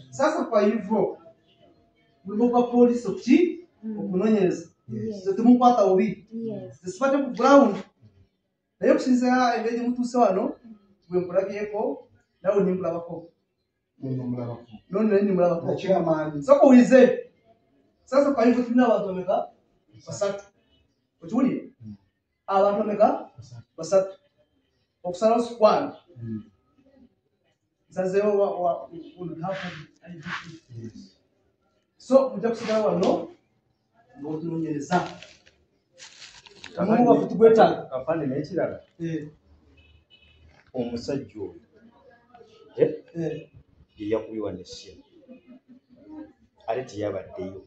Sasa kwa hivyo mlipokuwa polisi uchi ukunonyeza tumupata ubi sipate ku ground nayo kusinza embeje mtu sewano bwemkulage yeko nawe nimbula bako none ni mulaba ko chairman soko wize sasa kwa hivyo tuna abantu wameka basatu utuli abantu wameka basatu okusala squad zazeo wa unhafa so mutakusigala wano notunyereza amungu kutubweta afande nekirala omusajja oyo yakubiwa n'essimu ate teyabaddeyo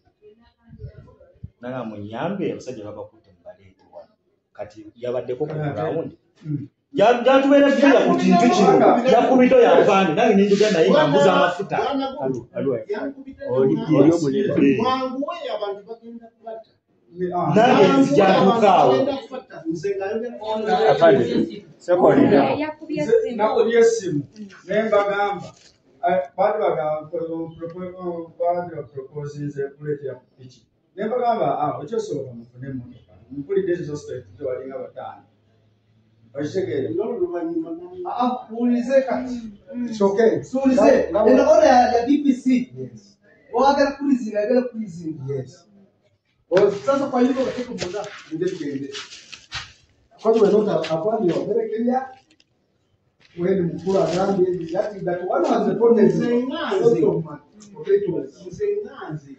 naga munyambe abasajja babakutte mubaleete wano kati yabaddeko ku grawundi yatubeera ddala ku kintu kino yakubito yanfande nange ninjuga naye nga mbuza amafuta oli omunene nange nzijatukaawo nakubye essimu nembagamba proposinze kuleetera ku piki nembagamba okyosoboka mufune emotoka mpulidde ezo state walinga bataano okitegeere ulize kati suulize eno oda ya DPC wagala kulizinga yagala kulizinga sasa kwa hivyo katika muda ndio tugende kwa hiyo nota afanye operekelia wewe mkuu agambe yati that one has the problem Mzengazi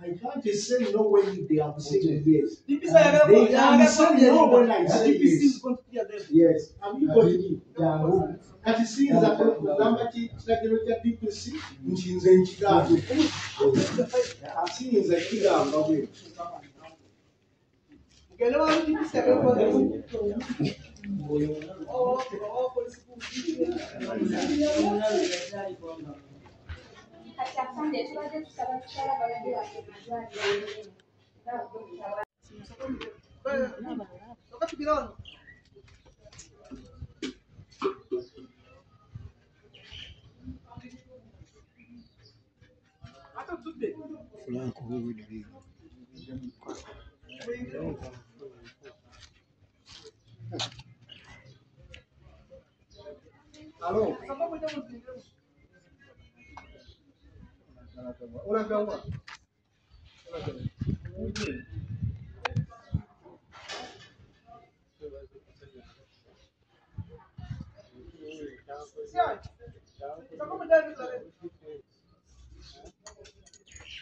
I can't say no when they are saying yes. DPC yagala no when I say DPC yes. is going to clear them. Yes. Have you got it? Yeah. Kati sinza kugamba kiragiro kya DPC nshinze nkigambo. Asinza ekigamba bwe. Ukelewa DPC yagala kwa Alô? Una calma.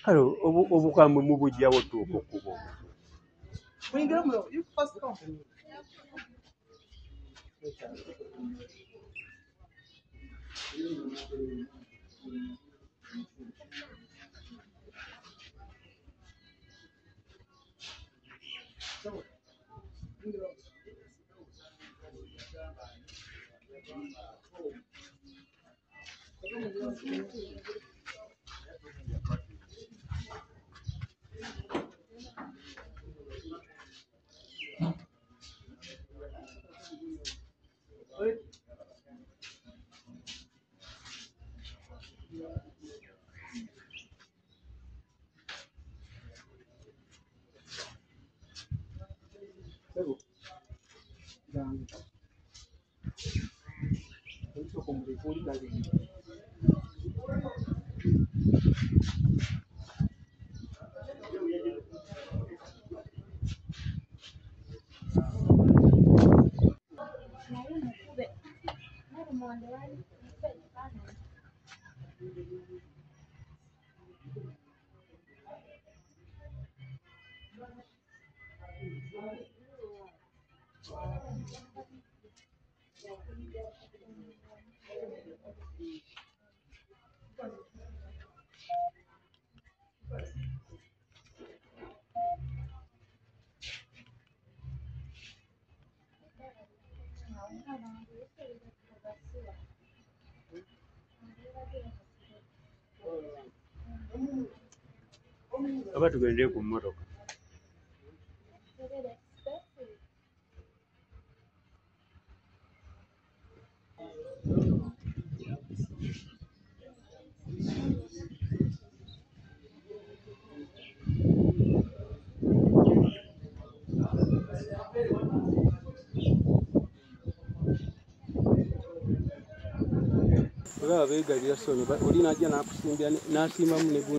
Halo, obukamwe mubujjawo tuuko kubo. Mwingira muno, you first come. Aba tugende ku mmotoka. Oba abeegalira Soni oli najja n'akusimbya n'asimbamu ne gu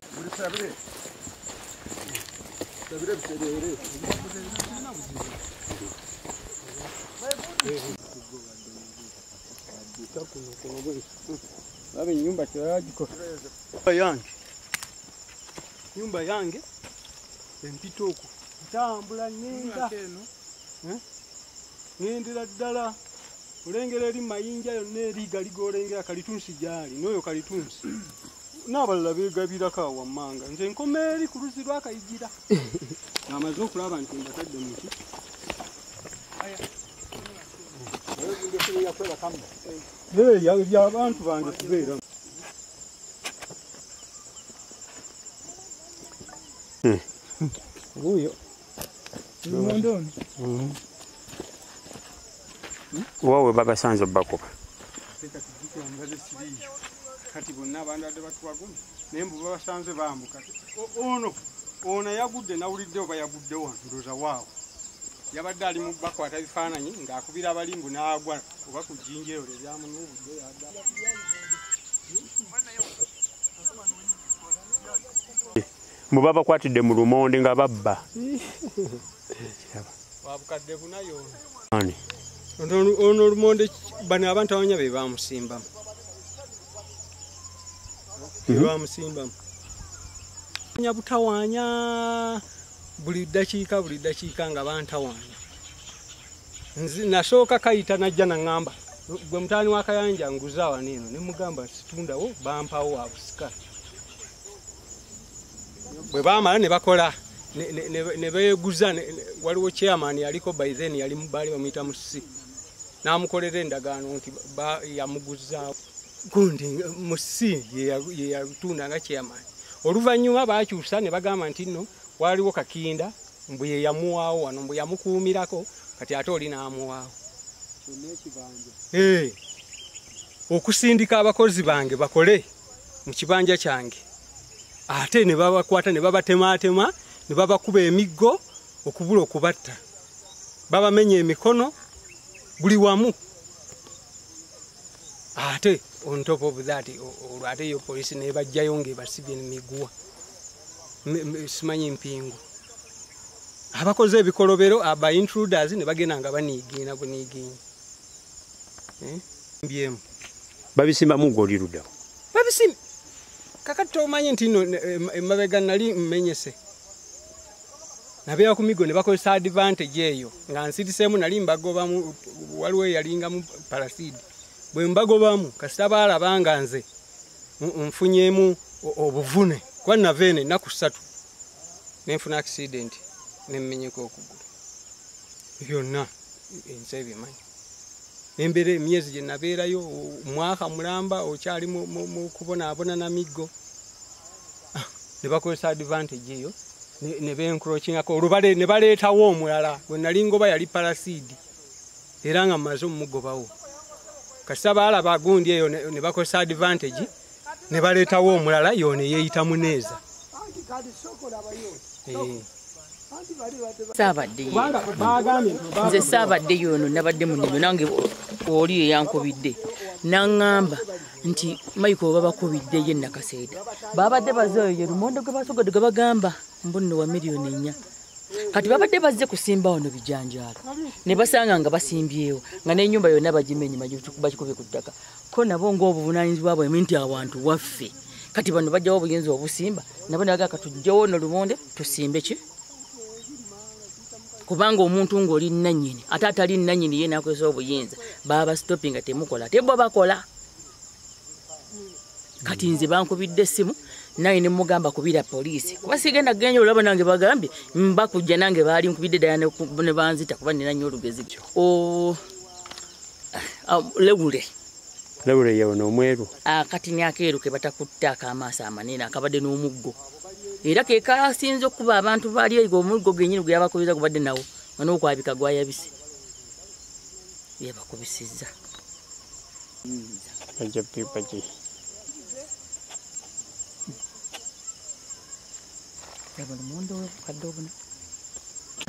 nyumba yange empita okwo ntambula ngendera ddala olengera eri mayinja yonna eri galigolengera Kalitunsi gyali n'oyo Kalitunsi n'abalala beegabirako awo wammanga nze nkoma eri ku luzzi lwakayigira amaze okulaba nti mbatadde muki abantu bange kubeera buyo Wawe bagasanze bakoba. Kati bonna abantu adde batwaguna naye mbu babasanze bambuka ono yagudde nawulidde oba yagudde wano ndowooza waawo yabadde ali mu bakwata bifaananyi ng'akubira abalimbu n'agwa oba ku jjinja eyo lyeyamunuubudde Muba bakwatidde mu lumonde nga babba. wabukadde bunayo Ani? ono olumonde bano abantu abanya be bamusimbamu bamusimbamu butawaanya buli ddakiika nga bantawaanya nasooka kayita najja naŋŋamba gwe mutaani wa Kayanja nguza wano eno ne mugamba situndawo bampawo wa busika bwe baamala ne bakola ne beeguza waliwo chairman yaliko by then baali bamuyita Musi n'amukolera endagaano nti yamuguza gundi Musi ye yatunda nga chairman oluvannyuma baakyusa ne bagamba nti nno waliwo Kakinda mbu ye yamuwaawo wano mbu yamukuumirako kati ate oli n'amuwaawo okusindika abakozi bange bakole mu kibanja kyange ate ne babakwata ne babatemaatema ne babakuba emiggo okubula okubatta babamenya emikono buli wamu ate on top of that olwo ate yo polisi ne bajjayo ng'ebasibye emiguwa simanyi mpingu abakoze ebikolobero aba intruders ne bagenda nga baniigiina buniigiina mbyemu Babisimbamu gw'oliruddawo. babisimba kakati tomanyi nti nno emabega nali mmenyese nabeera ku migo ne bakozesa advantage eyo nga nsiriseemu nali mbagobamu waliwo eyalingamu parasidi bwe mbagobamu kasita baalaba nga nze nfunyeemu obuvune kuba naveene ennaku 3 nenfuna accident nemmenyeka okugulu byonna ensi ebimanyi embeera emyezi gye nabeerayo mwaka mulamba okyali mu kubonaabona na miggo ne bakozesa advantage eyo ne bencroachingako olubale ne baleetawo omulala gwe nali ngoba yali parasidi era nga mmaze omugobawo kasita baalaba gundi eyo ne bakozesa advantage ne baleetawo omulala yo ne yeeyita Muneeza. Nze saabadde yono nabadde munene nange oli eyankubidde naŋŋamba nti Michael babakubidde ye Nakaseeda babadde bazeeyo ye lumonde gwe basogodde gwe bagamba mbunno wa miliyoni 4 kati babadde bazze kusimba wano bijanjaalo ne basanga nga basimbyewo nga n'ennyumba yonna bagimenye bakikubye ku ttaka ko nabo ng'obuvunaanyizibwa bwabwe nti abantu waffe kati bano bajjawo obuyinza obusimba nabo naga katujjawo no lumonde tusimbe ki kubanga omuntu ng'oli nannyini ate atali nannyini ye nakozesa obuyinza baba stopping nga temukola te bo bakola kati nze bankubidde essimu naye ne mugamba kubira poliisi kuba sigenda kugenda olaba nange bagambye mbakujja nange baali nkubidde ddala ne banzita kuba nina nnyo olugezi Lewule yewono omweru akatini akeeru ke batakutte akamaaso amanene akabadde n'omuggo era ke kasinze okuba abantu baali omuggo genyini gwe yabakubiriza gubadde nawo n'okwabika gwayabise yabakubisizza ajja pipa ki yabona omuwendo wekadde obuna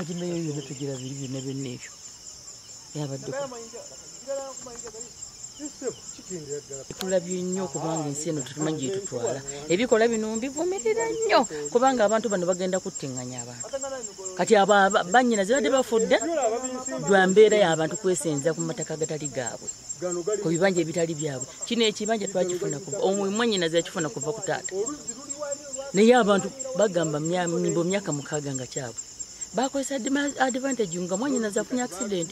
agimeyo yonna tugira biri byonna byonna ebyo yabadde tulabye nnyo kubanga ensi eno tetumanyi gye tutwala ebikola bino mbivumirira nnyo kubanga abantu bano bagenda kuttiŋŋanya abantu kati abo bannyina zibadde bafudde gwa mbeera y'abantu kwesenza ku mataka agatali gaabwe ku bibanja ebitali byabwe kino ekibanja twakifuna omwannyinaze yakifuna kuva ku taata naye abantu bagamba mimbo myaka 6 nga kyabwe bakozesa advantage nga mwannyinaze afunye accident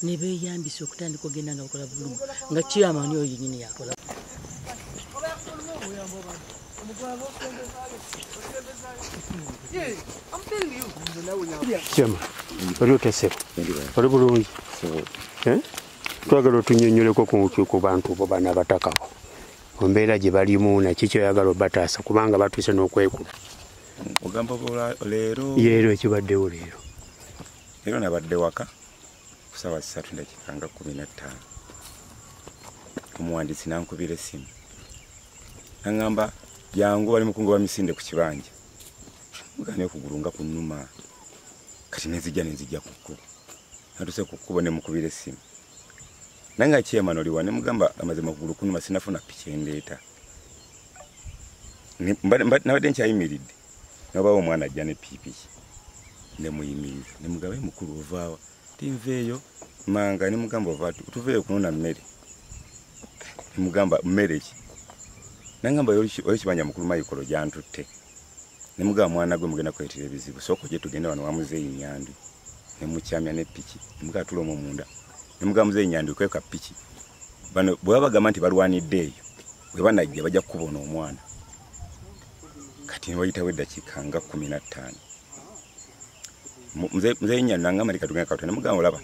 ne beeyambisa okutandika ogenda nga bakola bulungu nga chairman oyo yennyini yakola Chema oli otesebo oli bulungi twagala otunyonyoleko ku bantu bo bana abatakawo mu mbeera gye balimu naki kyoyagala obataasa kubanga batuuse n'okwekula ogamba leero ekibaddewo leero nabadde waka kusaawa 3:15 omuwandiisi nankubira essimu naŋŋamba jangu bali mukungoba misinde ku kibanja mugane okugulu nga kunnuma kati nenzijja ku kkubo natuse ku kkubo ne mukubira essimu nanga chairman oliwa ne mugamba amazima kugulu kunnuma sinafuna piki endeeta nabadde nkyayimiridde nabawo omwana ajja ne pikipiki ne muyimiriza ne mugaba mukulu ovaawa tinveeyo manga ne mugamba ova tuveeyo kunona mmere ne mugamba mmere ki nangamba oli kibanja mukulu mayikolo jantutte ne mugamba mwana gwe mugenda kwetera ebizibu soko gye tugenda wano wamuzeeyi Nyandwi ne mukyamya ne piki ne mugaba tulomo munda ne mugamba muzeeyi Nyandwi kweka piki bano bwe bagamba nti balwanidde eyo bwe banajja bajja kubona omwana kati ne wayitawo eddakiika nga 15 Mzee Nyandwi nangamba leka tugenda katone mugamba olaba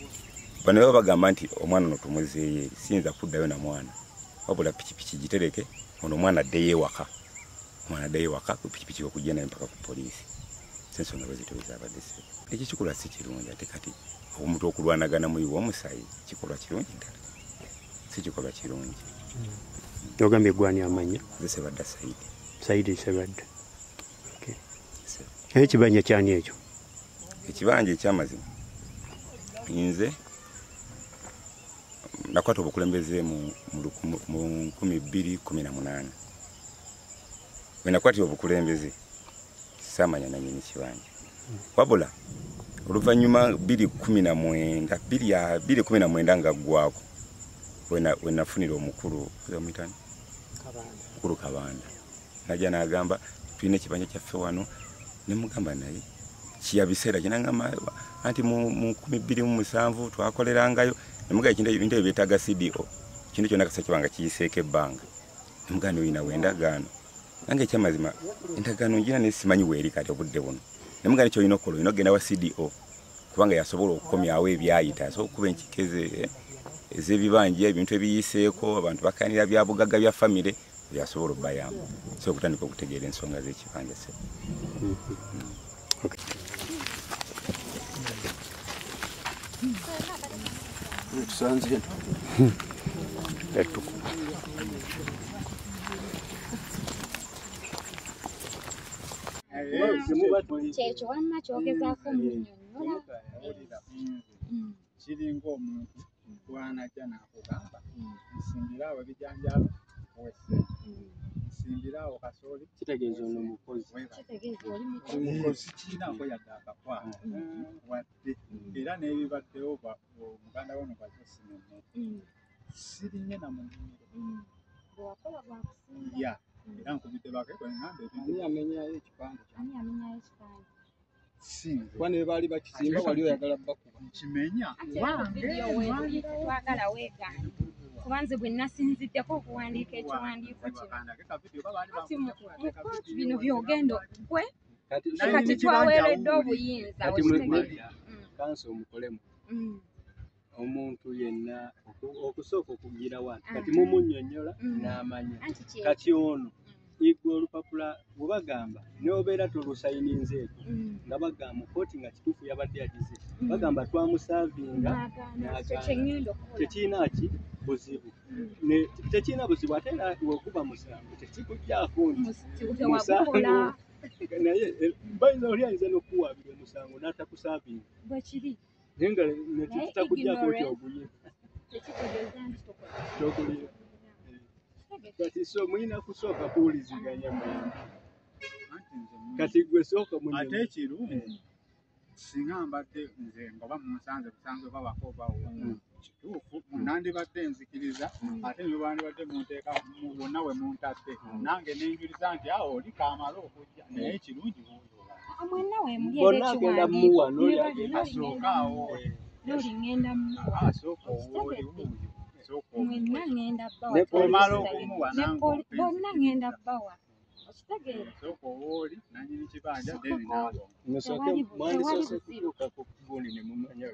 bano baba bagamba nti omwana ono tumuzeeye sinza kuddayo na mwana wabula pikipiki gitereke ono omwana addeyo ewaka ku pikipiki okujja naye mpaka ku poliisi sensonga bwezitoweza abadde sebo ekyo kikolwa si kirungi ate kati omuntu okulwanagana muyiwa omusayi kikolwa kirungi ddala si kikolwa kirungi ogambye eggwani amanya nze Sebadda Saidi Sebadda ekibanja kyani ekyo ekibanja ekyamazima nze nakwata obukulembeze mu 2018 we nakwatira obukulembeze samanya nanyini kibanja wabula oluvannyuma 2019 nga gwako we nafunira omukulu mukulu Kabanda najja n'agamba tulina ekibanja kyaffe wano ne mugamba naye kiyabiseera kinangamba anti mu 2007 twakolerangayo nemuga ebintu ebyo byetaaga CDO kintu kyonna kasa kibanga kiyiseeko ebbanga nemugani oyina wendagaano nange ekyamazima endagaano njina nesimanyi weeri kati obudde buno nemugani kyolina okukola olina okugenda wa CDO kubanga yasobola okukomyawo ebyayita asobola okuba enkikeze ez'ebibanja ebintu ebiyiseeko abantu bakanira bya bugagga bya famire byasobola obbayamba so okutandika okutegeera ensonga z'ekibanja se tusanze kyekyo wamma kyogezaako munnyonnyola kiringa omuntu gwanajja n'akugamba nsimbiraawo ebijanjaalo wese nsimbiraawo kasooli kitegeeza ono mukozi omukozi kiinaako yadde akakwata wadde era n'ebibaddewo muganda wono bazosinene sirinye na munnimiro ya era nkubidde bakeko eŋŋamba ebintu yamenyayo ekipande Kwane bali bakizimba wali oyagala bakuba. Kimenya. Video wewe twagala weeganye. Kubanze bwe nasinziddeko okuwandiika ekiwandiiko kino. Kati bino byogendo gwe kati twaweeredde obuyinza. Kanso omukolemu. Omuntu yenna okusooka okugira wano kati mumunnyonnyola n'amanya kati ono igwa olupapula bwe bagamba n'obeera tolusayininzeeko nga bagamba kooti nga kituufu yabadde yagize bagamba twamusaavinga tekirina ki buzibu tekirina buzibu ate era bw'okuba musango tekikuggyako nti musango naye bayinza oli ayinza n'okuwaabira omusango n'atakusaavinga bwekiri naye nga tutakuggyako nti oguye tokulira kati so mulina kusooka kuwuliziganya mwembi kati gwe sooka ate ekirungi singa mbadde nze ngoba musanze busanzwe babako bawo kituufu nandibadde nzikiriza ate nibandibadde munteeka bonna we muntadde nange nenjuriza nti awo oli kamala okujja naye ekirungi bonna agenda muwa asooka awo n'olingenda asooka owooli mwenna ngenda omala okumuwa bonna ngenda bbawa okitegeera sooka owooli nanyini kibanja deni naabo mwandisoose kutuuka ku gundi ne mumanya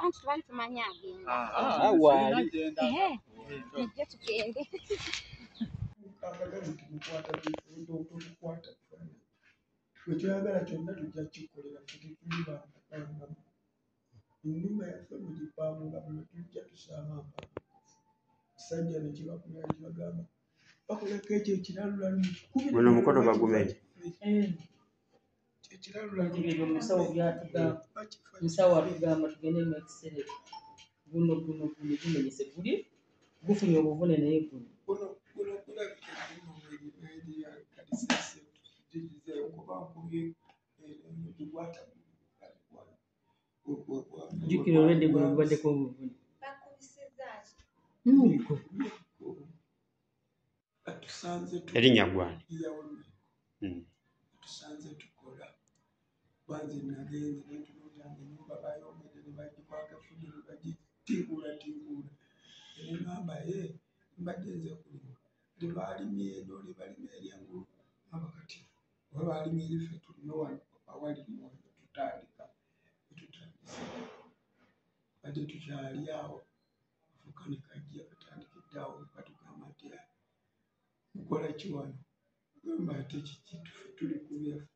anti twali tumanya agenda waali ejje tugende wekyoyagala kyonna tujja kikolera tetulibanga ennyumba yaffe mugipangula buno tujja tusaama kisajja nekibakulira kibagamba bakoleko ekyo ekiralula muno mukono bagumenya musawo atugamba tugende mu ekisere guno gumenyese guli gufunye obuvune naye guno kulabika kadisese jjukira olwedde guno gubaddeko obuvune erinnya gwani tusanze tukola banze nagenze netunootanga enyumba bayongedde ne bagikwaka fudde ne bagitimbula eneŋŋamba mbadde nze kulima tebalimye eno libalima eryengulu aba kati oba balimye eriffe tulime wano awalirimu tutandika etutandise badde tukyali awo afuka ne kajja katandikidde awo katugamba nti mukola ki wano gamba ate kiki tufe tuli ku byaffe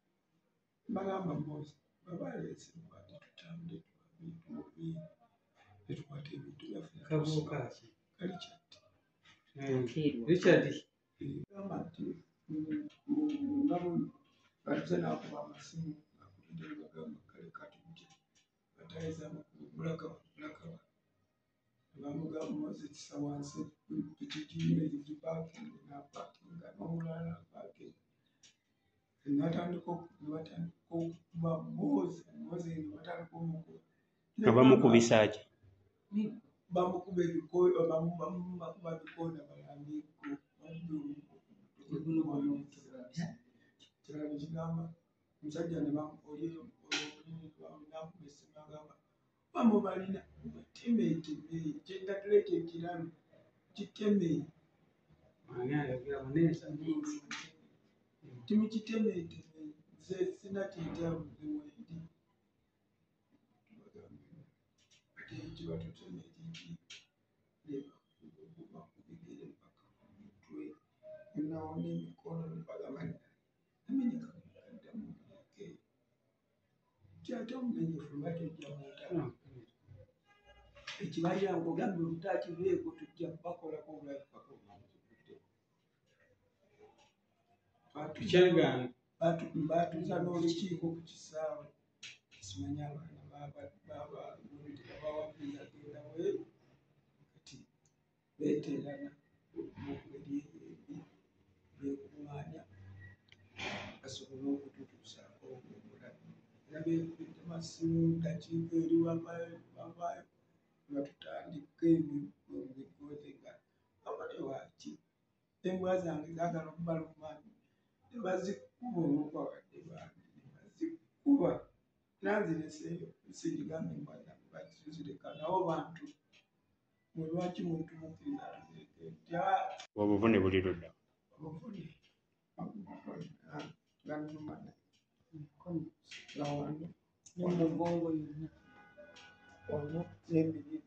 bagamba mbozi babaleese badde tutambule tubabiri netukwata ebintu byaffe kali kyatti Richard gamba nti nga batuze nakuba amasimu akutudde bagamba kale katujje batayiza mulakawa bamugamba muze kisa wansi pikijimire gipakingi napakinga n'omulala apakinga natandika okuba mbozi nebatandika omukuba nga bamukubisaki bamukuba bamuba bikonda balambiko kirala nekigamba omusajja nakubaesimagamba bamubalina temeeteme kyendatula ekyo ekiralo kiteme timukitemeeteme nze sinakiyita buziwendi ate kiba tuteme kiki bakubigere mpaka kumutwe enawo n'emikono nebagamba namenyekaddamu kyate omumenyefu batojja muntala ekibalira ngogambe olutakibeeko tujja bakolako obulabipako batuza n'olukiiko ku kisaawe simanya abaana babawabiragenda weeru kati beeterana mungeri ebi bekuŋŋaanya basobole okututuusaako obulabi era beekubidde masimu dakiika eri bavaayo batutandika emigozi nga abone waki embwa zange zaagala okubaluma nebazikuba olwokwabadde bangi nebazikuba nanzireseeyo sindigambe mbwana bakizireka nabo bantu mwe lwaki muntu mukkiriza obuvune buli ludda obuvune nga nnumana nga wano n'omugongo yonna wano n'embiri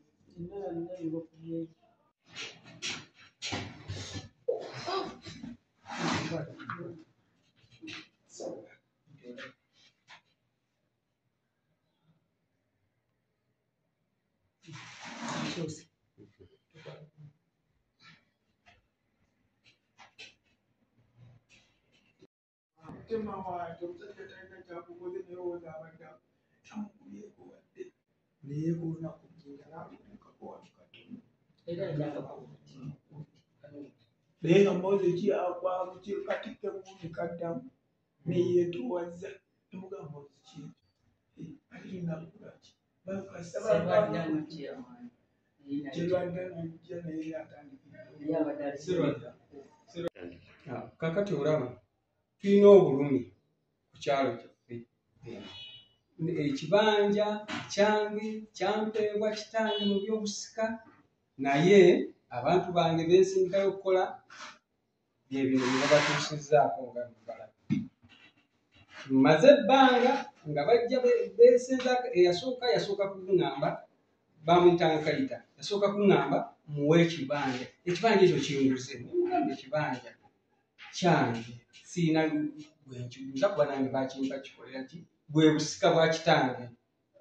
tema wange omusajja talina kyakukoze naye owoza abadde tamukubyeko wadde naye koona kujinja nabulikako wano katono naye nga mwoze kyakwamukyekatikke muni kaddamu neyeetowaza nemugamba mwoze ki ate nakulaki kyelwaddanajja naye atandikira kakati olaba tulina obulumi ku kyalo kyaffe ekibanja kyange kyampeebwa kitange mu byobusika naye abantu bange beesindikayo okukola byebino bye babatuusizzaako nga mubalabe mmaze ebbanga nga bajja beesenzaako yasooka kuŋŋamba bamuyitanga Kayita yasooka kuŋŋamba muwe ekibanja ekyo kinguze mugamba ekibanja kyange siina bwenkiguza kuba nange bakimpa kikolera ki bwe busika bwa kitange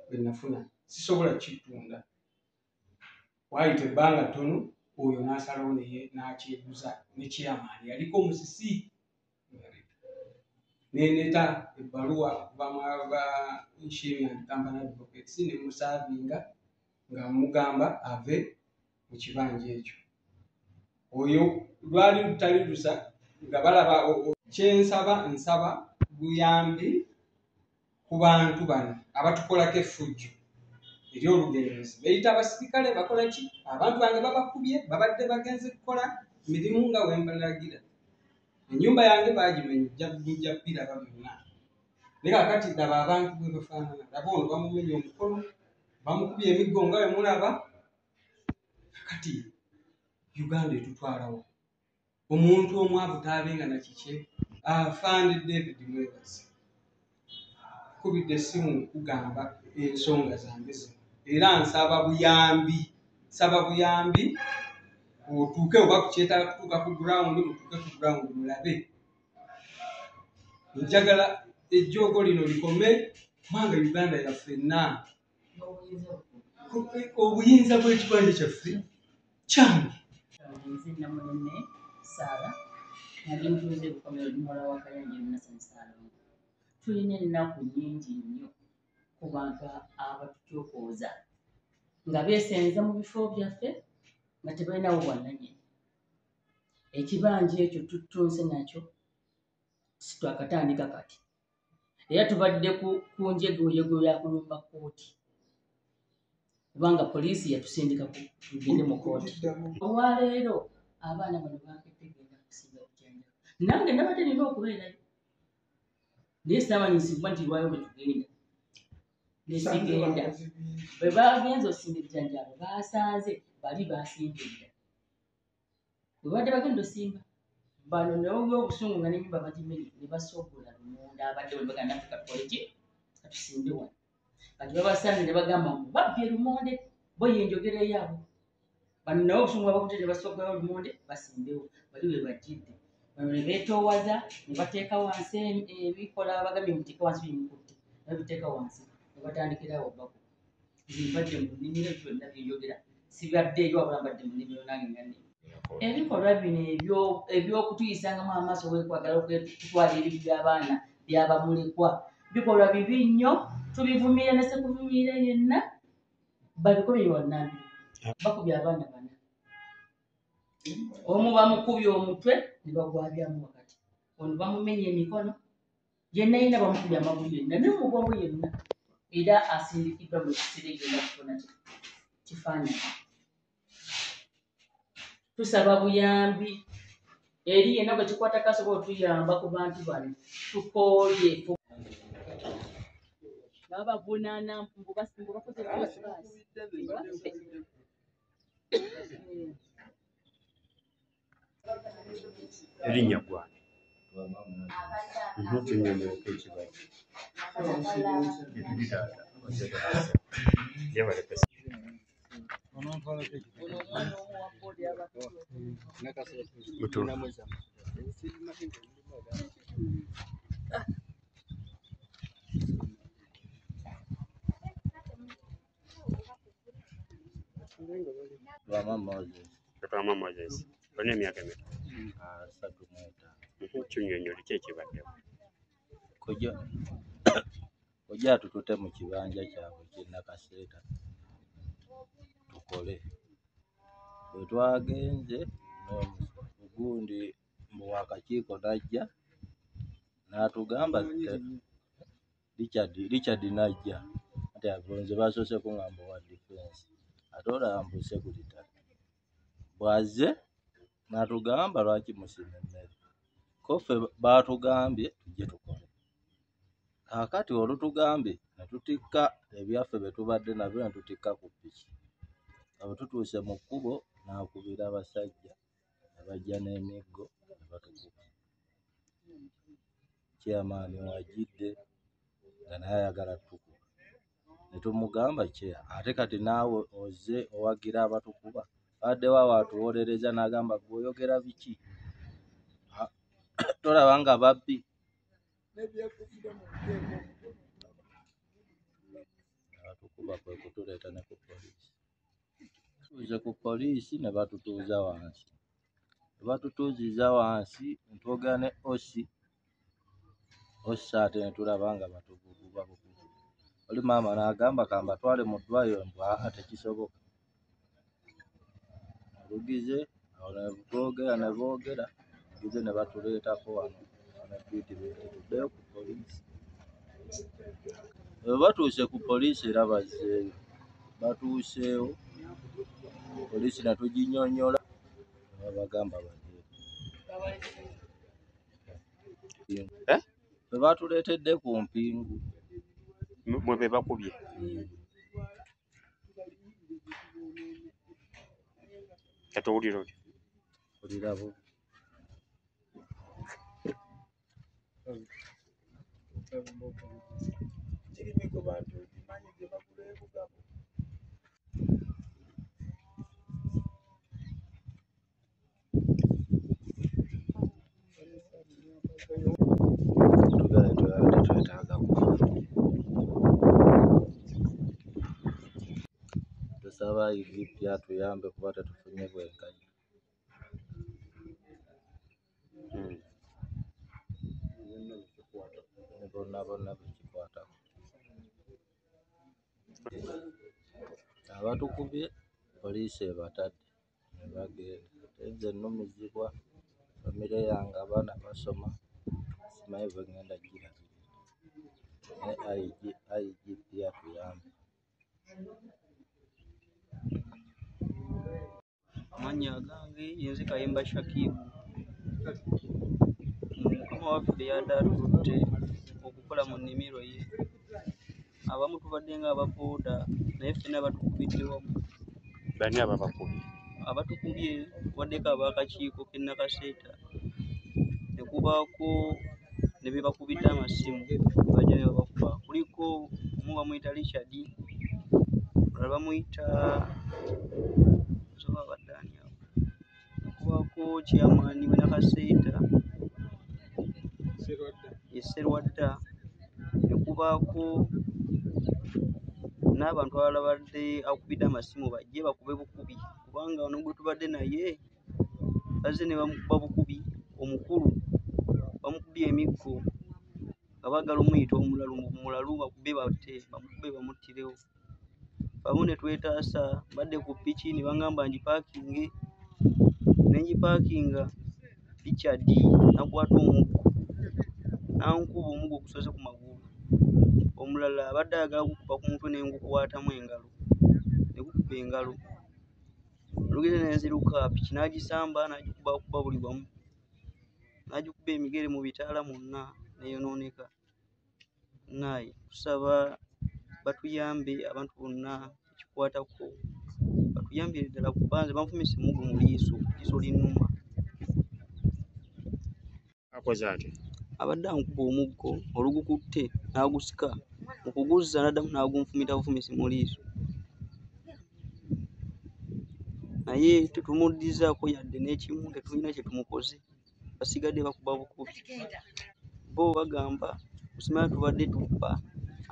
bwe nafuna sisobola kukitunda waayita ebbanga ttono oyo n'asalawo n'akyeguza ne kyamaani yaliko musisi neneta ebbaluwa bamwaba Nshimya Kampala Advocates ne musaavinga nga mugamba ave mu kibanja ekyo oyo lwali lutali lusa nga balaba nsaba buyambi ku bantu bano abatukolako effujjo eri olugenderezi beyita abasirikale bakola ki abantu bange babakubye babadde bagenze kukola mirimu nga wembalagira ennyumba yange bagimenya jja biraba byonna naye kakati laba abantu bwe bafaanana laba ono bamumenya omukono bamukubye emiggo nga we mulaba kakati Uganda etutwalawo omuntu omwavu taabenga nakike afande David Mwebazi kubidde essimu kugamba ensonga zange zino era nsaba buyambi otuuke oba kukyetala kutuuka ku ground mutuuke ku ground mulabe njagala ejjoogo lino likome kubanga Uganda yaffenna obuyinza bw'ekibanja kyaffe kyange nze namunene Saara nali ntuuze kukomera olumola wa Kayanja Nasansala tulina ennaku nnyingi nnyo ku bantu abatutyokooza nga beesenza mu bifo byaffe nga tebalinawo bwannannyini ekibanja ekyo tutunze nakyo situakatandika kati era tubadde ku njegoyego ya kulumba kooti kubanga poliisi yatusindikaku tugende mu kooti olwaleero abaana bano baketegenda kusinga kujanjaba nange nabadde nina okubeerayo naye saamanyisibwa nti lwayo bwe tugenda nesigenda bwe bagenza osimba ebijanjalo basanze bali basimba edda bwe badde bagenda osimba bano neby'obusungu nga nenyumba bagimenye ne basogola lumonda abadde bwe baganda naffe katukole ki katusimbe wano kati babasanze ne bagamba ngu babbye lumonde bo yenjogera eyaabo bano nabo obusungu babakute ne basogola lumonde basimbewo bali bwe bajjidde bano ne beetoowaza ne bateeka wansi ebikola bagambye muteeka wansi bimukutte ne babiteeka wansi ne batandikirawo bako mbadde mu nnimiro byonna byenjogera sibaddeeyo wabula mbadde mu nnimiro nange nga nnimi ebikolwa bino ebyokutuyisangamo amaaso wekwagala okutwala ebibi by'abaana byabamulekwa bikolwa bibi nnyo tubivumira ne sekuvumira yenna babikomye wannambiri bakubye abaana bana omu bamukubye omutwe ne bagwabyamu wakati ono bamumenye emikono yenna yenna bamukubye amagulu yenna ne mugongo yenna era asindikiddwa mu kisira egenda kufuna kifaananyi tusaba buyambi eri yenna bwe kikwata kasobola otuyamba ku bantu bano tukooye babavunana mbu bakoze basi erinnya gwani tunyonyoleko ekibazo Lwama Moses olina emyaka emeka? 35. Tunyonyole ki ekibaddewo? Ojja tutute mu kibanja kyabwe Nakaseeta tukole. Bwe twagenze ogundi mu wakakiiko najja n'atugamba Richard najja nti nze basoose kuŋŋamba wa defense ate olaba mbu secretary bw'azze n'atugamba lwaki musima emmere ko ffe baatugambye tujje tukole. Kaakati olutugambye ne tutikka ebyaffe bye tubadde nabyo ne tutikka ku ppiki nga bwe tutuuse mu kkubo n'akubira abasajja ne bajja n'emiggo ne batukuba. Chairman wajjidde nga naye ayagala tukuba ne tumugamba ate kati naawe ozze owagira abatukuba baddewo awo atuwolereza n'agamba gw'oyogera biki tolaba nga babbi. Abatukuba kwe kutuleeta ne ku poliisi. Tuuze ku poliisi ne batutuuza wansi. Ne batutuuziza wansi ne twogera ne Osi ate ne tulaba nga batubuguba bugubu. Oli maama n'agamba kambatwale mu ddwaliro mbwa tekisoboka. Olugize awo ne twogera ne boogera olugize ne batuleetako wano ne tuddeyo ku poliisi. Bwe batuuse ku poliisi era bazzeeyo batuuseewo poliisi ne tuginyonyola ne babagamba bazeeyo. Bwe batuleetedde ku mpingu mwe be bakubye. Kati owulira otya? Mpulira bubi. Tetwetaaga kufa. Tusaba IGP atuyambe kuba tetufunye bwenkanya. Bonna bekikwatako. Abatukubye poliisi ebatadde ne bagenda. Nze nnumizibwa famire yange abaana basoma simanyi bwe ngenda girabirira naye IGP atuyambe. Amannya gange yenze Kayemba Shakibu. Mukama waffe yadde atutte okukola mu nnimiro ye. Abamu tubadde nga ababooda naye ffenna batukubidde wamu. Bani ababakubye? Abatukubye waddeko ab'akakiiko k'e Nakaseeta ne kubaako ne be bakubidde amasimu bajja ne babakuba. Kuliko omu bamuyita Richard, olala bamuyita Baddaani awo. Ne kubaako chairman w'e Nakaseeta Sserwadda, ne kubaako n'abantu abalala badde akubidde amasimu bajje bakube bukubi kubanga ono gwe tubadde naye bazze ne bamukuba bukubi omukulu bamukubye emiggo nga baagala omuyita omulalu bakube batte bamukube bamuttirewo. Bamu ne twetaasa badde ku ppiki ne baŋŋamba ngipaakinge ne ngipaakinga. Richard nakwata omuggo n'ankuba omuggo gusoze ku magulu. Omulala abadde ayagala gukuba ku mutwe ne ngukwatamu engalo ne gukuba engalo. Olugeze ne nziruka piki n'agisamba n'agikubakuba buli wamu n'agikuba emigere mu bitaala mwonna n'eyonooneka. Naye tusaba batuyambe abantu bonna ekikwatako batuyambire ddala ku banze banfumise mugu mu liiso linuma akoze ati abadde ankuba omuggo olugukutte n'agusika okuguzza n'addamu n'agunfumita bufumise mu liiso naye tetumuddizaako yadde n'ekimu tetulina kye tumukoze basigadde bakuba bukubi bo bagamba osimanya tubadde tubba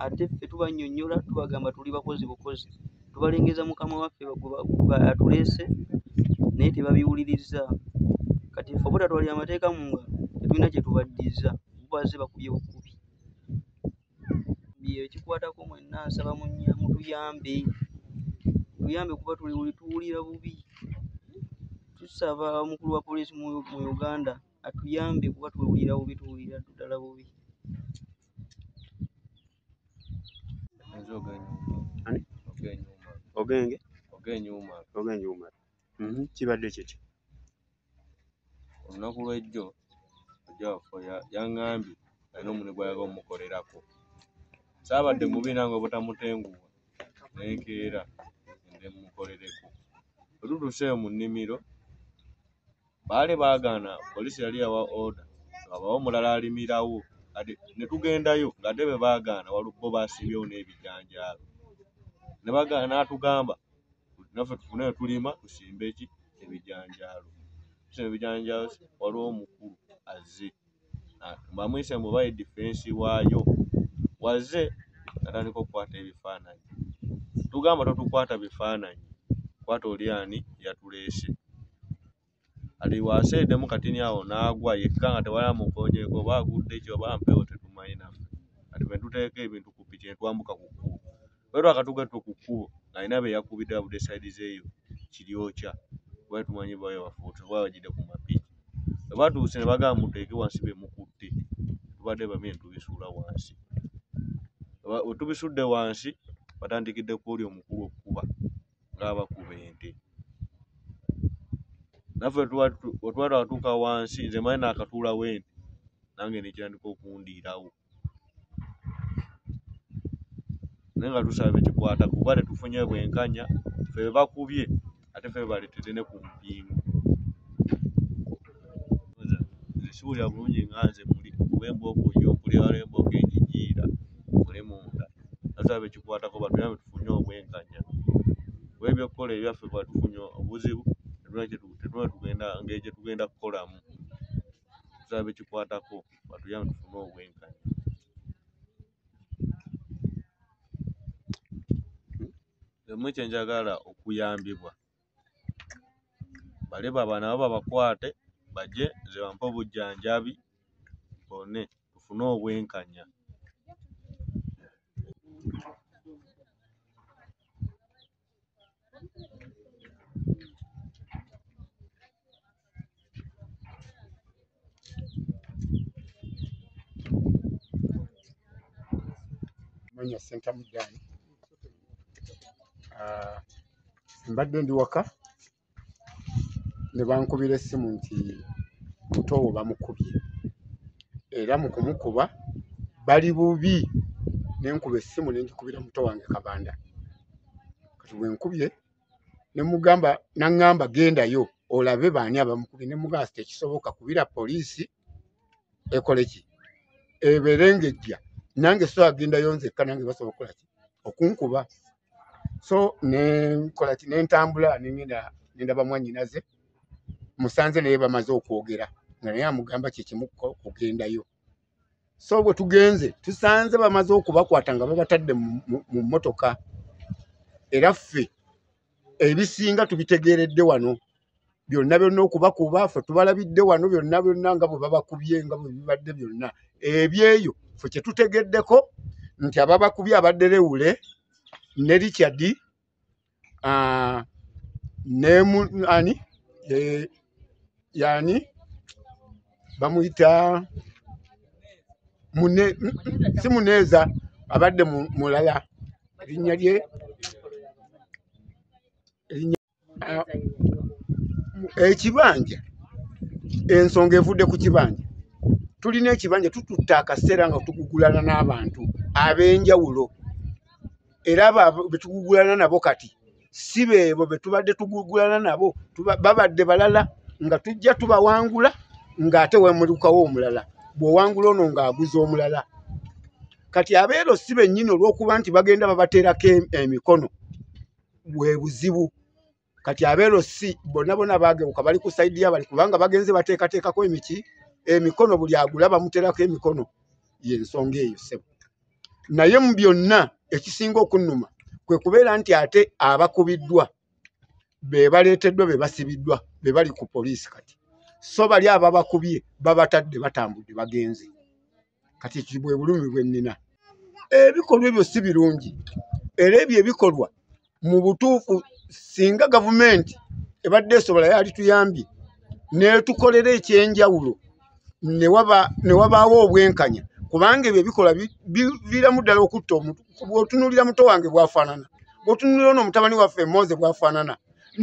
ate ffe tubannyonnyola tubagamba tuli bakozi bukozi tubalengeza mukama waffe atuleese naye tebabiwuliriza kati ffe obutatwalira amateeka mu ngalo tetulina kye tubaddiza bubaze bakubye bukubi ekikwatako mwenna nsaba mutuyambe kuba tuwulira bubi tusaba omukulu wa poliisi mu Uganda atuyambe kuba tuwulira bubi tuwulira ddala bubi ogenyuma kibadde kiki olunaku lw'ejjo ojjawaffe yaŋŋambye alina omulimu gwayaga omukolerako saabadde mubi nange obutamutenguwa nenkeera nde mukolereko bwetutuuseeyo mu nnimiro baali baagaana poliisi yali yawa oda ngabawo omulala alimirawo ne tugendayo ng'ate be baagaana walubbo baasibyewo n'ebijanjaalo ne bagaana n'atugamba naffe tufuneyo tulima tusimbe ebijanjaalo tusimba ebijanjaalo waliwo omukulu azze bamuyise mbu baye difensi waayo wazze natandika okukwata ebifaananyi tugamba totukwata bifaananyi kwata oli ani yatuleese ali waaseeddemu katini awo n'agwa yekka nga tewali amukonyeeko oba agudde ki oba mpeewo tetumanyi naffe kati bwe tuteeka ebintu ku piki ne twambuka ku kkubo bwe twakatugatto ku kkubo ng'alina be yakubidde abudde sayidi zeeyo kiryokya bwe tumanyi bawe bafuute oba bagidde ku mapiki bwe batuuse ne bagamba muteeke wansi be mukutte tubadde bami ne tubisuula wansi bwe tubisudde wansi batandikidde ku oli omukulu okukuba ng'abakuba ente naffe bwe twali watuuka wansi nze mali n'akatuulawo ente nange nekirandika okundiirawo naye nga tusaba ekikwata kuba tetufunye bwenkanya ffe bakubye ate ffe baleetedde ne ku mpingu nze siwulira bulungi nga nze muli kuba embooko yo mpulira embooko enjijiira muli munda tusaba ekikwatako batuyambe tufunye obwenkanya kuba ebyokukola ebyaffe kuba tufunye obuzibu tetuna tugenda ngeri gye tugenda kukolamu tusaba ekikwatako batuyambe tufune obwenkanya emu kyenjagala okuyambibwa bale baba nabo babakwate bajje nze bampe obujjanjabi bone tufune obwenkanya manya senta mujani mbadde ndi waka ne bankubira essimu nti mutowo bamukubye era mu kumukuba bali bubi nenkuba essimu nengikubira muto wange Kabanda kati bwe nkubye ne mugamba naŋŋamba gendayo olabe baani abamukubye ne mugamba tekisoboka kubira poliisi ekole ki eberengejja nange so agendayo nzekka nange basobola okukola ki okunkuba so nenkola ki nentambula nenda bamwannyinaze musanze naye bamaze okwogera nga naye amugamba kyekimu kugendayo so bwe tugenze tusanze bamaze okubakwata nga babatadde mu mmotoka era ffe ebisinga tubitegeeredde wano byonna okubakuba ffe tubalabidde wano byonna nga bwe babakubye nga bwe bibadde byonna ebyeyo ffe kye tutegeddeko nti ababakubye abadde Lewule ne Richard ani yani bamuyita si Muneza abadde mulala erinnya lye ekibanja ensonga evudde ku kibanja tulina ekibanja tututta akaseera nga tugugulana n'abantu ab'enjawulo era betugugulana nabo kati si beebo betubadde tugugulana nabo babadde balala nga tujja tubawangula ng'ate weemulukawo omulala bw'owangula ono ng'aguza omulala kati abeero si bennyini olw'okuba nti bagenda babateerako emikono bwe buzibu kati abeero si bonna baagewuka bali ku sayidi ya bali kubanga bagenze bateekateekako emikono buli agula bamuteerako emikono y'ensonga eyo ssebo naye mu byonna ekisinga okunnuma kwe kubeera nti ate abakubiddwa be baleeteddwa be basibiddwa be bali ku poliisi kati so bali ababakubye babatadde batambudde bagenze kati ekyo bwe bulumi bwe nnina ebikolwa ebyo si birungi era ebyo ebikolwa mu butuufu singa gavumenti ebadde esobola yali tuyambye netukolera ekyenjawulo ne wabaawo obwenkanya kubanga ebyo ebikolwa biviiramu ddala okutta omuntu bw'otunuulira muto wange bwafaanana bw'otunuulira ono mutabani waffe Moze bwafaanana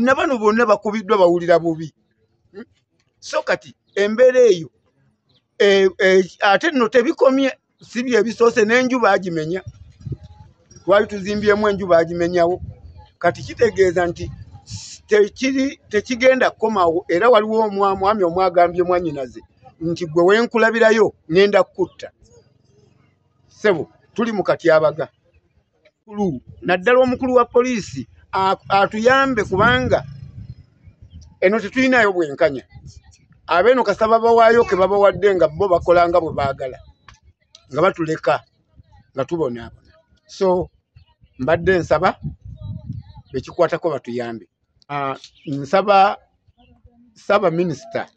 na bano bonna bakubiddwa bawulira bubi so kati embeera eyo ate nno tebikomye si bye ebisoose n'enju baagimenya twali tuzimbyemu enju baagimenyawo kati kitegeeza nti tekigenda kukomawo era waliwo omwami omwagambye mwannyinaze nti gwe wenkulabirayo ngenda kukutta sebo tuli mu katyabaga naddala omukulu wa poliisi atuyambe kubanga eno tetulinayo bwenkanya abeeno kasaba bawaayo ke babawadde nga bo bakolanga bwe baagala nga batuleka nga tubonaabona so mbadde nsaba bekikwatako batuyambe nsaba minisita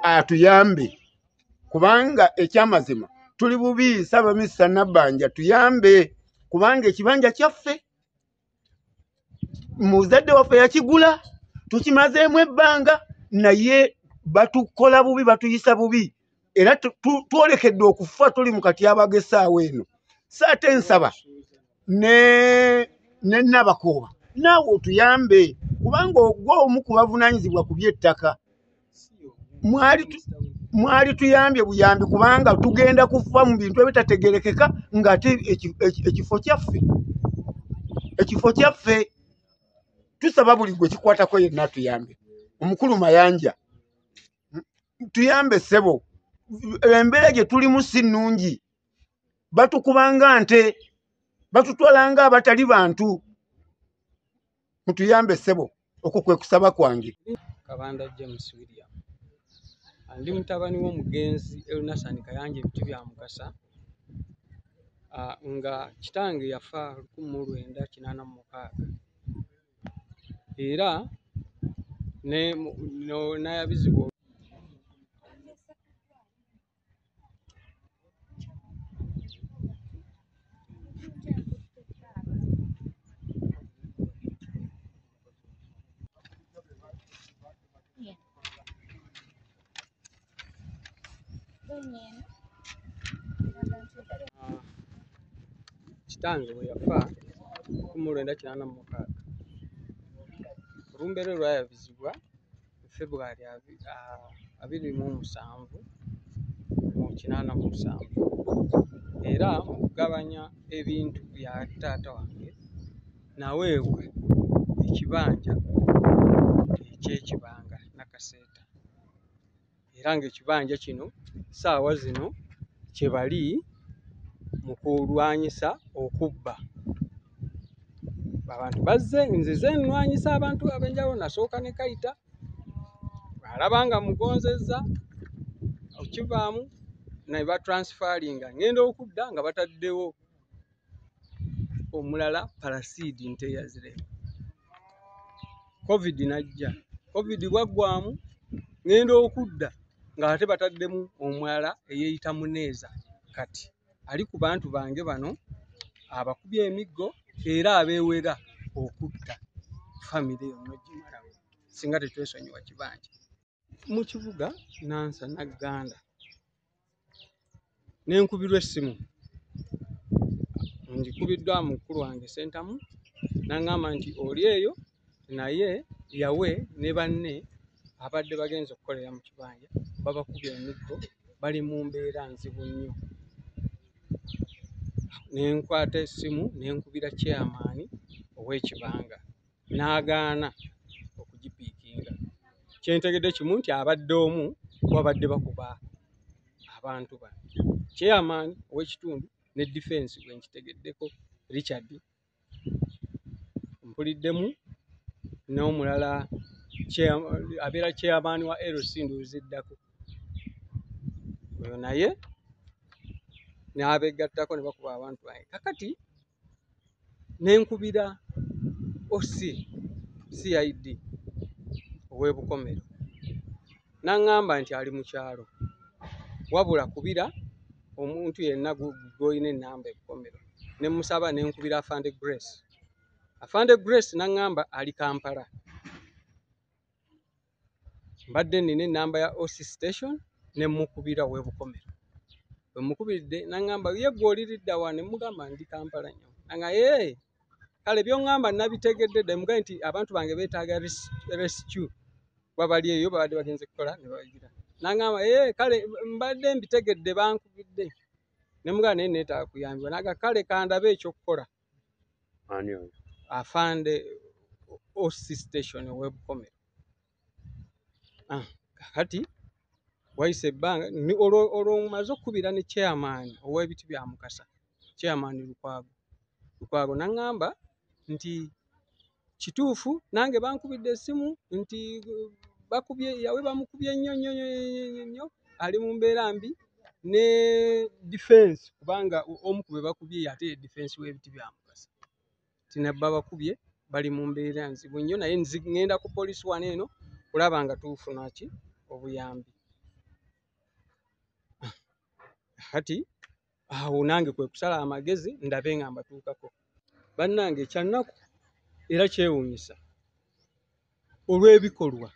atuyambe kubanga ekyamazima tuli bubi minisita Nabbanja tuyambe kubanga ekibanja kyaffe muzadde waffe yakigula tukimazeemu ebbanga naye batukola bubi batuyisa bubi era twolekedde okufa tuli mu katyabaga essaawa eno saate nsaba ne Nabakooba naawe otuyambe kubanga ogw'omu ku bavunaanyizibwa ku by'ettaka mwali tuyambye buyambi kubanga tugenda kufa mu bintu ebitategerekeka ng'ate ekifo kyaffe tusaba buli gwe kikwatako yenna tuyambe omukulu Mayanja tuyambe ssebo embeera gye tulimu si nnungi batukubanga nte batutwalanga abatali bantu mutuyambe ssebo okwo kwe kusaba kwange Kabanda James William ndi mutabani w'omugenzi Elnasani Kayanja ebitu bya Mukasa nga kitange yafa 1986 era nayabizibwa kitange bwe yafa 1986 olumbe lwayabizibwa February 27 mu 87 era mu kugabanya ebintu bya taata wange naweebwe ekibanja eky'ekibanga Nakaseeta era ng'ekibanja kino saawa zino kye bali mu kulwanyisa okubba abantu bazze nzize nnwanyisa abantu ab'enjawulo nasooka ne Kayita alabanga mugonzezza okivaamu naye batransfaringa ngenda okudda nga bataddewo omulala parasidi nteyaziremu covid najja covid bwaggwamu ngenda okudda nga ate bataddemu omulala eyeeyita Muneeza kati ali ku bantu bange bano abakubye emiggo era abeewera okutta famire yonna gimalawo singa tetwesonyiwa kibanja mu kibuga Nansa Nagganda nenkubirwa essimu ngikubiddwa mukulu wange Sentamu n'aŋŋamba nti oli eyo naye yawe ne banne abadde bagenza okukolera mu kibanja babakubye emiggo bali mu mbeera nzibu nnyo nenkwata essimu nenkubira chairman ow'ekibanga n'agaana okugipiikinga. Kyentegedde kimu nti abadde omu wabadde bakuba abantu bano. Chairman ow'ekitundu ne defense bwenkitegeddeko Richard mpuliddemu n'omulala abeera chairman wa LC nduuziddako oyo naye n'abegattako ne bakuba abantu bange. Kakati nenkubira CID ow'ebukomero n'aŋŋamba nti ali mu kyalo wabula kubira omuntu yenna gw'olina ennamba ebukomero. Ne musaba nenkubira Afande Grace. Afande Grace n'aŋŋamba ali Kampala. Mbadde nina ennamba ya OC station ne mukubira ow'ebukomero. Bwe mukubiridde n'aŋŋamba ye gw'oliridda wa? Ne mugamba ndi Kampala nnyo. Nga kale by'oŋŋamba nabitegedde dda mugabe nti abantu bange beetaaga rescue babali eyo babadde bagenze kukola ne bagira. N'aŋŋamba kale mbadde mbitegedde bankubidde. Ne mugaba naye neetaaga kuyambibwa. Naga kale kandabe ekyokukola. Ani oyo? Afande OC station ow'ebukomero. Kakati wayise ebbanga olwo mumaze okkubira ne chairman ow'ebiti bya Mukasa, chairman Lukwago n'aŋŋamba nti kituufu nange bankubidde essimu nti yawe bamukubye nnyo ali mu mbeera mbi ne defense kubanga omu ku be bakubye ate defense w'ebiti bya Mukasa tinabba bakubye bali mu mbeera nzibu nnyo naye ngenda ku poliisi wano eno kulaba nga tufuna ki obuyambi. Kati awo nange kwe kusala amagezi ndabe nga mbatuukako. Bannange ekyannaku era kyewuunyisa olw'ebikolwa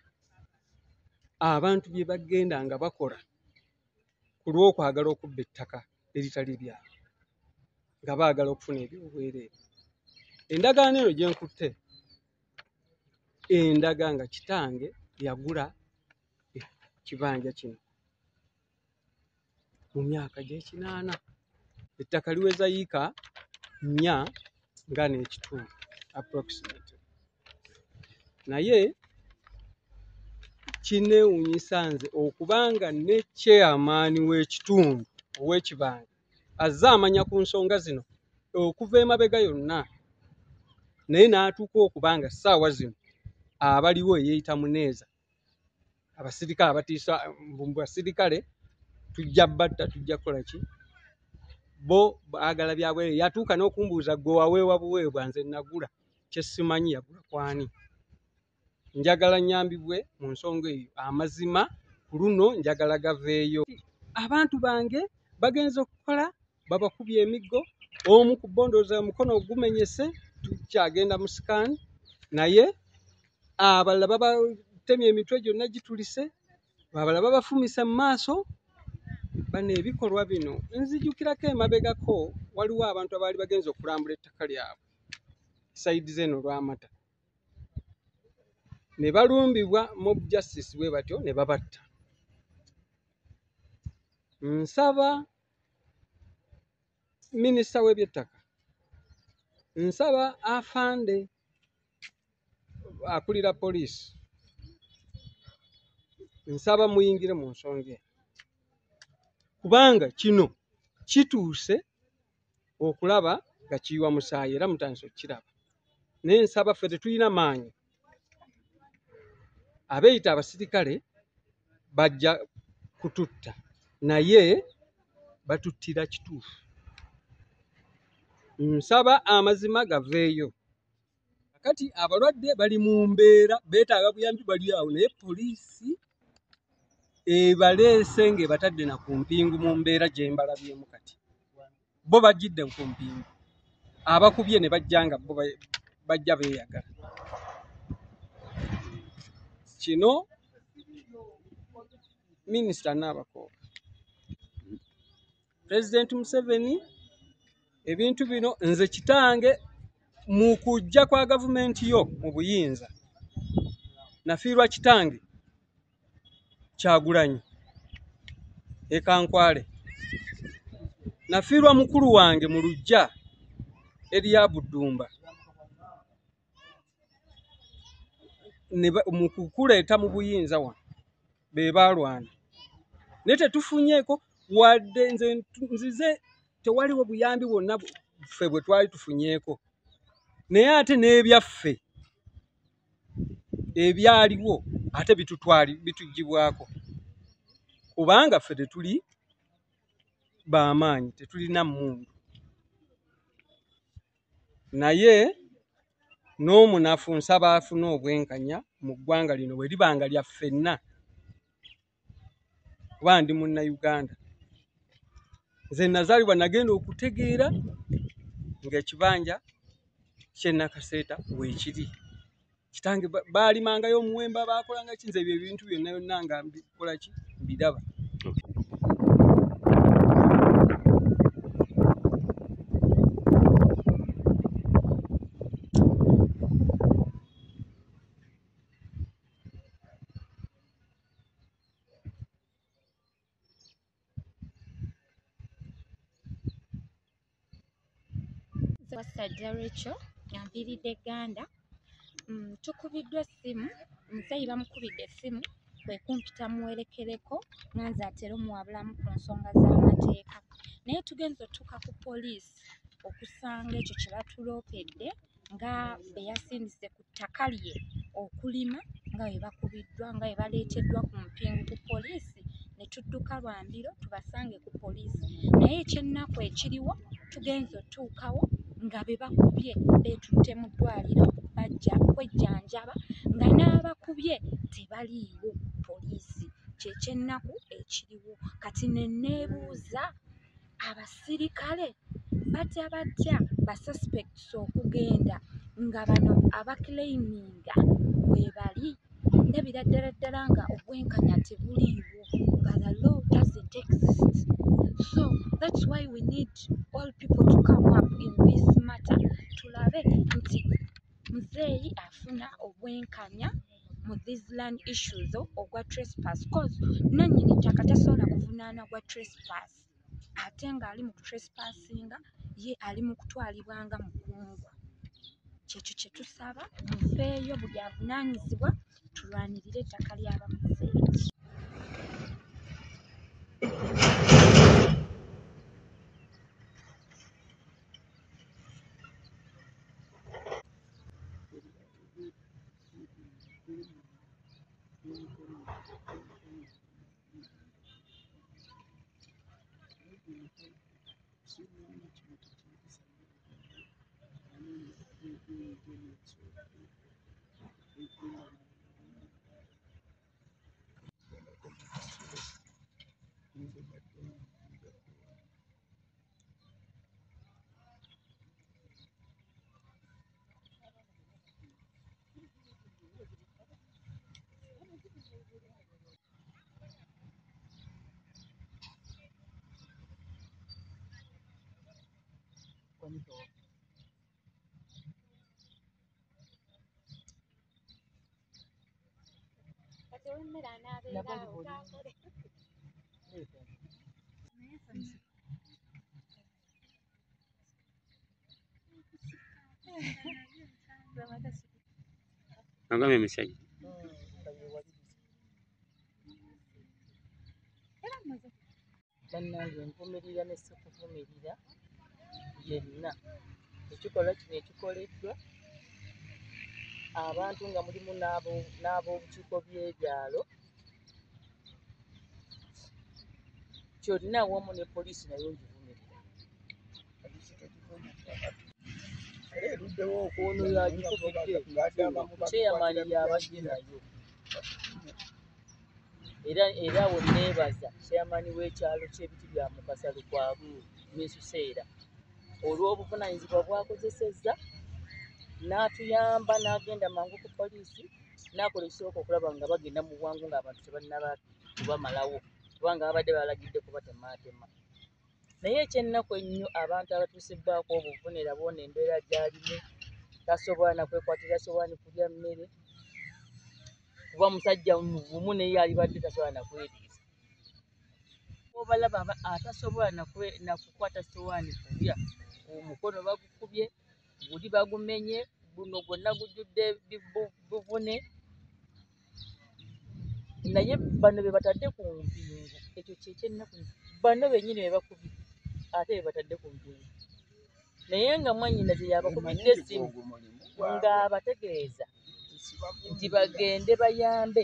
abantu bye bagenda nga bakola ku lw'okwagala okubba ettaka eritali lyabwe nga baagala okufuna ebyobwereere. Endagaano eno gye nkutte endaga nga kitange yagula kibanja kino mu myaka gy'ekinaana. Ettaka liweza yiika 4.5 approximately. Naye kineewuunyisa nze okubanga ne chairman w'ekitundu ow'ekibanga azze amanya ku nsonga zino okuva emabega yonna, naye n'atuuka okubanga ssaawa zino abaliwo eyeeyita Muneeza abasirikale abatiisa basirikale tujja batta tujja kukola ki bo baagala byabwe. Yatuuka n'okumbuuza gwe waweewa buweebwa nze nagula kyesimanyi yagula kwani. Njagala nyambibwe mu nsonga eyo amazima ku luno njagala gaveeyo. Abantu bange bagenze okukola babakubye emiggo omu ku bondoza mukono ogumenyese tukyagenda mu scan naye abalala babatemye emitwe gyonna gitulise abalala babafumise mu maaso. Bano ebikolwa bino nzijukirako emabegako waliwo abantu abaali bagenza okulambula ettaka lyabwe saidi zeno Lwamata ne balumbibwa mob justice bwe batyo ne babatta. Nsaba minisita w'ebyettaka, nsaba afande akulira poliisi, nsaba muyingire mu nsonga eno kubanga kino kituuse okulaba nga kiyiwa musaayi era mutandise okukiraba. Naye nsaba ffe tetulina maanyi. Abeeyita abasirikale bajja kututta naye batuttira kituufu. Nsaba amazima gaveeyo. Kati abalwadde bali mu mbeera beetaaga buyambi bali awo naye poliisi ebaleese ng'ebatadde na ku mpingu mu mbeera gye mbalabyemu kati. Bo bajjidde ku mpingu. Abakubye ne bajja nga bo bajja beeyagala. Kino Minisita Nabakooba, President Museveni, ebintu bino nze kitange mu kujja kwa gavumenti yo mu buyinza nafiirwa kitange Kyagulanyi Ekankwale nafiirwa mukulu wange mu Lujja erya Buddumba mu kukuleeta mu buyinza wano be baalwana naye tetufunyeeko wadde nzize tewaliwo buyambi bwonna ffe bwe twali tufunyeeko naye ate n'ebyaffe ebyaliwo ate bitugibwako kubanga ffe tetuli b'amaanyi tetulina mmundu naye n'omunafu nsaba afuna obwenkanya mu ggwanga lino bwe libanga lya ffenna kuba ndi munnayuganda nze nazaalibwa nagenda okutegeera ng'ekibanja ky'e Nakaseeta weekiri kitange baalimangayo omuwemba baakolanga ki nze ebyo ebintu byonna byonna nga mbikola ki mbiraba. Wasajja Rachel yampiiridde Gganda. Tukubiddwa essimu, omusajja bamukubidde essimu kwe kumpita muwerekereko nganze atere omuwabulamu ku nsonga z'amateeka. Naye tugenze otuuka ku poliisi okusanga ekyo kye batuloopedde nga be yasindise ku ttaka lye okulima nga bwe bakubiddwa nga bwe baleeteddwa ku mpingu ku poliisi ne tudduka lwambiro tubasange ku poliisi. Naye ekyennaku ekiriwo tugenze otuukawo nga be bakubye beetutte mu ddwaliro bajja kwejjanjaba nga n'abakubye tebaliiwo poliisi. Kyekyennaku ekiriwo kati ne neebuuza abasirikale batya basuspects okugenda nga bano abakilaiminga bwe bali ndabira ddala nga obwenkanya tebuliiwo nga the law doesn't exist. So that's why we need all people to come up in this matter. Tulabe nti muzeeyi afuna obwenkanya mu these land issues ogwa trespass cause nannyini ttaka tasobola kuvunaana gwa trespass ate ng'ali mu kutrespassinga ye ali mu kutwalibwa nga mukungu. Kyekyo kye tusaba mufeeyo buli avunaanyizibwa tulwanirire ettaka ly'abamuzeeyi. Nagambye musajja bannange nvumirira ne sikuvumirira yenna ekikolwa kino ekikoleddwa abantu nga mulimu n'ab'obukiiko by'ebyalo kyonna awamu ne poliisi nayo ngivumirira. Ono yagikubidde kyeyamaani yabadde nayo era we neebaza kyeyamaani w'ekyalo ky'ebiti bya Mukasa Lukwabu Minsuseera olw'obuvunaanyizibwa bw'akozesezza n'atuyamba n'agenda mangu ku poliisi n'akola ekisooka okulaba nga bagenda mu bwangu ng'abantu tebannaba kubamalawo kubanga babadde balagidde kubatemaatema. Naye ekyennaku ennyo abantu abatuusibbwako obuvune bona embeera gy'alimu tasobola na kwekwatira sowaani kulya mmere kuba musajja muvumu naye alibadde tasobola na kweriisa. obalaba atasobola nakukwata sowaani kulya omukono bagukubye buli bagumenye guno gwonna gujjudde buvune naye bano be batadde ku mpingu ekyo kyekyennaku bano bennyini be bakubye ate be batadde ku mpingu naye nga mwannyinaze yabakubidde essimu ng'abategeeza nti bagende bayambe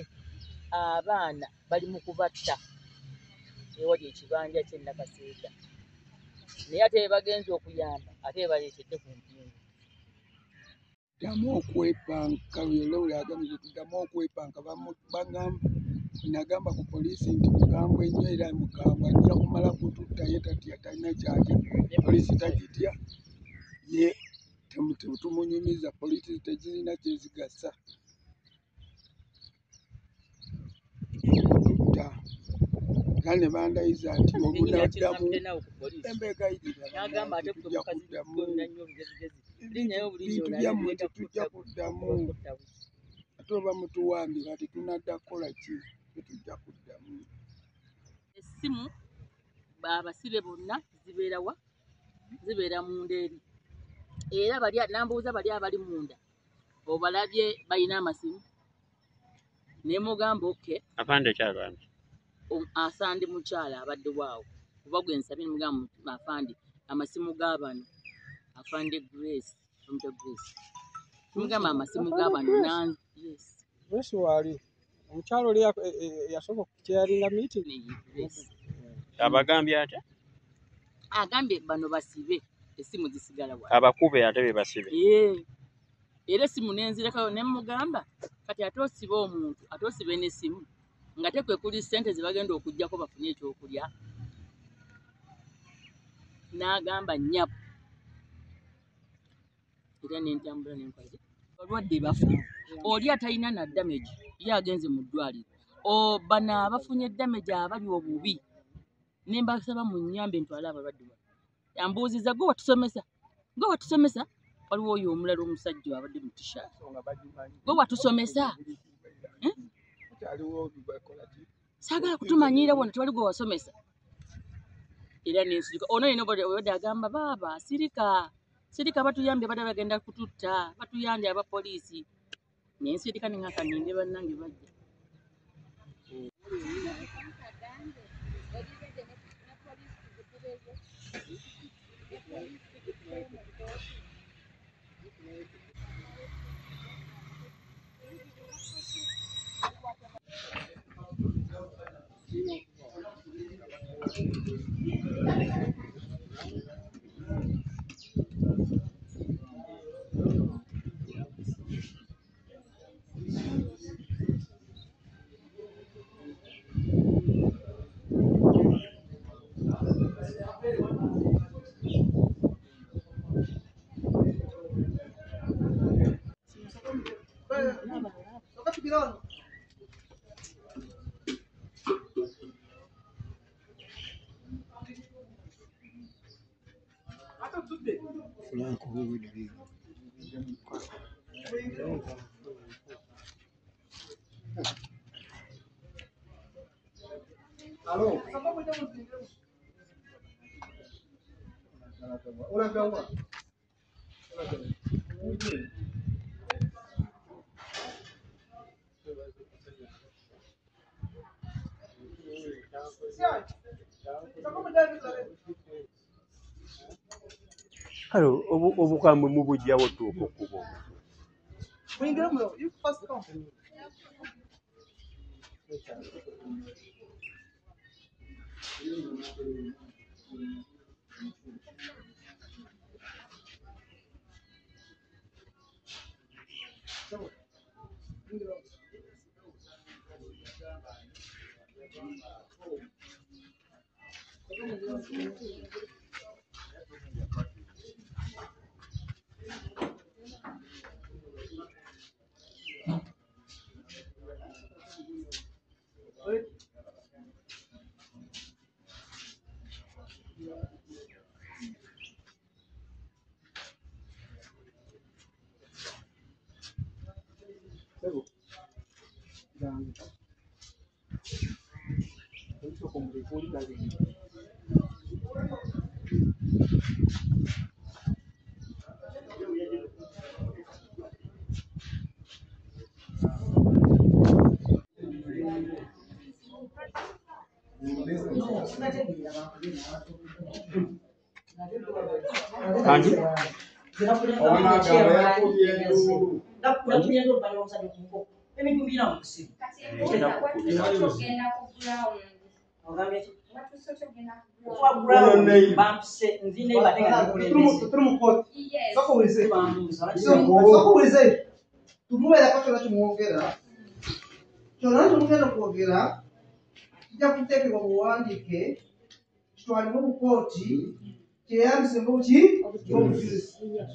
abaana bali mu kubatta ewali ekibanja ky'e Nakaseeta naye ate be bagenze okuyamba ate be baleetedde ku mpingu. Ddamu okwepanka yolowula agambye tuddamu okwepanka nagamba ku poliisi nti mukambwe nnyo era mukambwe ajja kumala kututta ye tatya talina kyatya poliisi tagitya ye tumunyumiza poliisi tezirina kyezigasa kututta era ne bandayiza nti obunaddamu embeegayirira tujja kuddamu ebintu byammwe tetujja kuddamu ate oba mutuwambira tetunadda kukola ki tetujja kuddamu. Essimu abasibe bonna zibeera wa zibeera munda eri era nambuuza bali abali munda obalabye balina amasimu ne mugamba oke Afande kyagambye asande mukyala abadde waawo kuba gwe nsabye mugamba afande amasimu g'abano afande Grace mugamba amasimu g'abano Grace waali omukyalo oli yasobola kyeyalinga meeting abagambye ate agambye bano basibe essimu zisigala wa abakube ate be basibe era essimu nenzirekayo ne mugamba kati ate osibe omuntu ate osibe n'essimu nga tekwe kuli ssente ze bagenda okuggyako bafune ekyokulya n'agamba nnyabo era n'entambula n'enkozi balwadde bafuna oli atalina na damage ye agenze mu ddwaliro bano abafunye damage abali obubi ne mbasaba mu nnyambe ntwale abalwadde bano yambuuziza gwe watusomesa waliwo oyo omulala omusajja abadde mu t-shirt gwe watusomesa saagala kutumanyiira wona tewali gwe wasomesa era nensirika ono yena obadde agamba baaba sirika batuyambye badde bagenda kututta batuyambye abapoliisi nensirika neŋŋaka ninde bannange bajja Halo, obukambwe mubujjawo tuuka okuba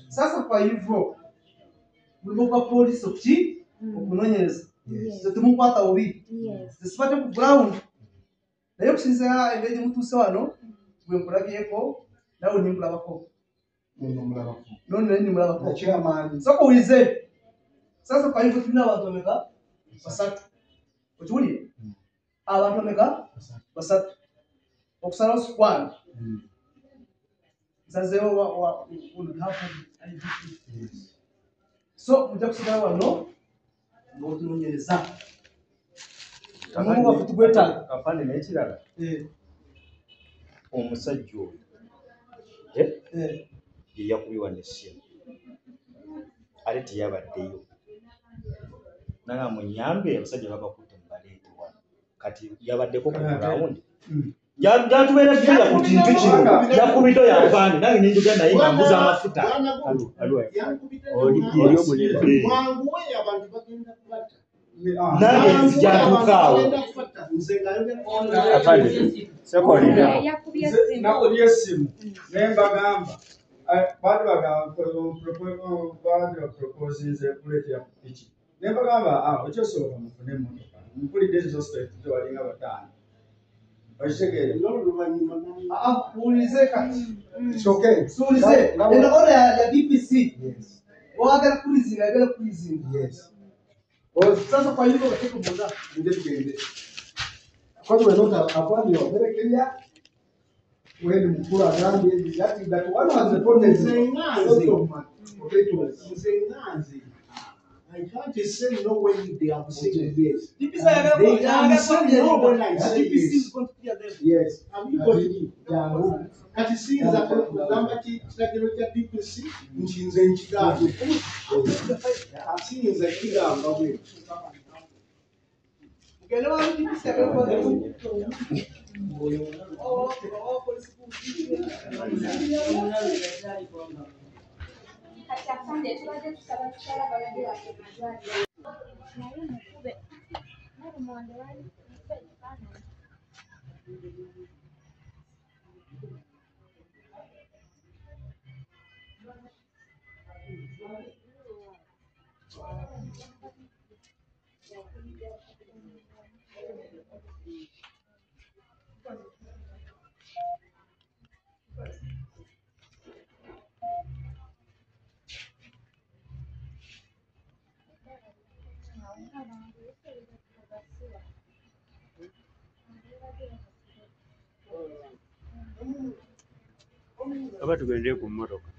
Sasa kwa hivyo mlipokuwa polisi kuchi okunonyereza temukwata obi zisipate ku ground naye kusinzira engeri mutuse wano bwe nkulabyeko nawe nimulabako nimulabako soko wize sasa kwa hivyo tulina abantu omeka basatu okiwulire abantu omeka basatu okusalawo squad zazewo so mujja kusigala wano ng'otunonyereza omuntu tugwetaaga kafane n'ekirala omusajja oyo ye yakubibwa n'essimu ate teyabaddeyo naga munyambe abasajja babakutte mubaleete wano kati yabaddeko ku grawundi jatubeera kuya ku kintu kino yakubiddo yafaani nange ninjuga naye nga mbuza amafuta nange nzijatuukaawo nakubye essimu naye mbagamba baali proposinze kuleetera ku piki naye mbagamba okyosooka mufune emmotoka mpulidde suspect tewalinga bataano ulize kati suulize eno oda ya DPC wagala kulizinga yagala kulizinga sasa kwa hivyo wateko boda ndio tugende kwa hiyo nota apani ya berekelia wewe mkuu agambye that one of the problems Mzengazi I can't say no when they are saying yes. They can say no when I say yes. Yes. Have you got it? Kati sinza kugamba kiragiro kya DPC nchinze nkigambo. Asinza kigamba bwe. Mugende wa DPC akakora Aba tugende ku mmotoka.